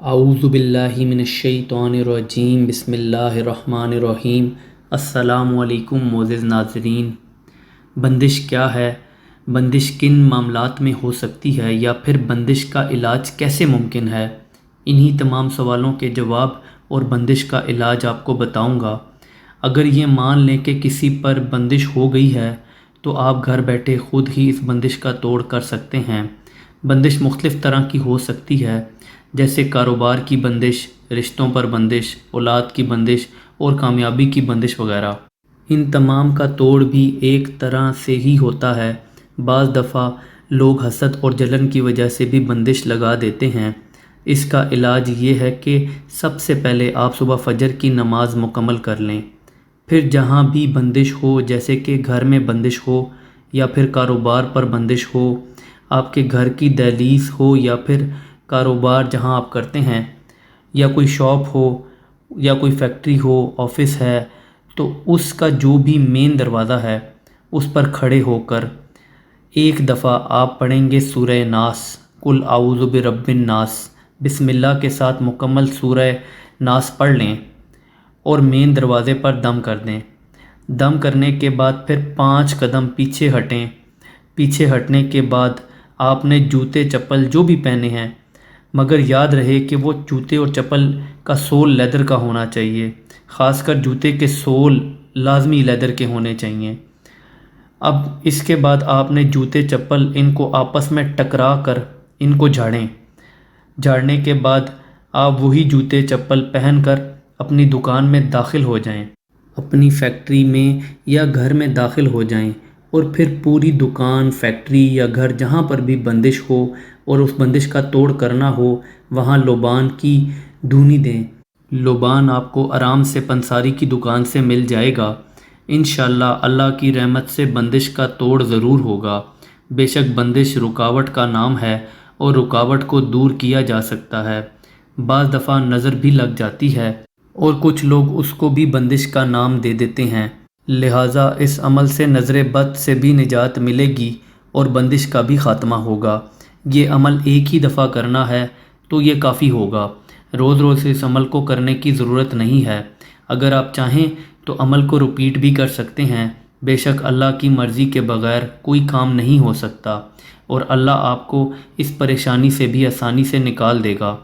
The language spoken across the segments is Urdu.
اعوذ باللہ من الشیطان الرجیم بسم اللہ الرحمن الرحیم۔ السلام علیکم معزز ناظرین۔ بندش کیا ہے؟ بندش کن معاملات میں ہو سکتی ہے یا پھر بندش کا علاج کیسے ممکن ہے؟ انہی تمام سوالوں کے جواب اور بندش کا علاج آپ کو بتاؤں گا۔ اگر یہ مان لیں کہ کسی پر بندش ہو گئی ہے تو آپ گھر بیٹھے خود ہی اس بندش کا توڑ کر سکتے ہیں۔ بندش مختلف طرح کی ہو سکتی ہے، جیسے کاروبار کی بندش، رشتوں پر بندش، اولاد کی بندش اور کامیابی کی بندش وغیرہ۔ ان تمام کا توڑ بھی ایک طرح سے ہی ہوتا ہے۔ بعض دفعہ لوگ حسد اور جلن کی وجہ سے بھی بندش لگا دیتے ہیں۔ اس کا علاج یہ ہے کہ سب سے پہلے آپ صبح فجر کی نماز مکمل کر لیں۔ پھر جہاں بھی بندش ہو، جیسے کہ گھر میں بندش ہو یا پھر کاروبار پر بندش ہو، آپ کے گھر کی دہلیز ہو یا پھر کاروبار جہاں آپ کرتے ہیں، یا کوئی شاپ ہو یا کوئی فیکٹری ہو، آفس ہے، تو اس کا جو بھی مین دروازہ ہے اس پر کھڑے ہو کر ایک دفعہ آپ پڑھیں گے سورہ ناس، قل اعوذ برب الناس، بسم اللہ کے ساتھ مکمل سورہ ناس پڑھ لیں اور مین دروازے پر دم کر دیں۔ دم کرنے کے بعد پھر 5 قدم پیچھے ہٹیں۔ پیچھے ہٹنے کے بعد آپ نے جوتے چپل جو بھی پہنے ہیں، مگر یاد رہے کہ وہ جوتے اور چپل کا سول لیدر کا ہونا چاہیے، خاص کر جوتے کے سول لازمی لیدر کے ہونے چاہیے۔ اب اس کے بعد آپ نے جوتے چپل ان کو آپس میں ٹکرا کر ان کو جھاڑیں۔ جھاڑنے کے بعد آپ وہی جوتے چپل پہن کر اپنی دکان میں داخل ہو جائیں، اپنی فیکٹری میں یا گھر میں داخل ہو جائیں، اور پھر پوری دکان، فیکٹری یا گھر جہاں پر بھی بندش ہو اور اس بندش کا توڑ کرنا ہو، وہاں لوبان کی دھونی دیں۔ لوبان آپ کو آرام سے پنساری کی دکان سے مل جائے گا۔ انشاءاللہ اللہ کی رحمت سے بندش کا توڑ ضرور ہوگا۔ بے شک بندش رکاوٹ کا نام ہے اور رکاوٹ کو دور کیا جا سکتا ہے۔ بعض دفعہ نظر بھی لگ جاتی ہے اور کچھ لوگ اس کو بھی بندش کا نام دے دیتے ہیں، لہٰذا اس عمل سے نظر بد سے بھی نجات ملے گی اور بندش کا بھی خاتمہ ہوگا۔ یہ عمل ایک ہی دفعہ کرنا ہے تو یہ کافی ہوگا، روز روز اس عمل کو کرنے کی ضرورت نہیں ہے۔ اگر آپ چاہیں تو عمل کو رپیٹ بھی کر سکتے ہیں۔ بے شک اللہ کی مرضی کے بغیر کوئی کام نہیں ہو سکتا اور اللہ آپ کو اس پریشانی سے بھی آسانی سے نکال دے گا۔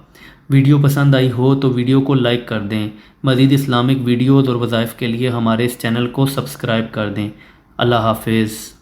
ویڈیو پسند آئی ہو تو ویڈیو کو لائک کر دیں۔ مزید اسلامک ویڈیوز اور وظائف کے لیے ہمارے اس چینل کو سبسکرائب کر دیں۔ اللہ حافظ۔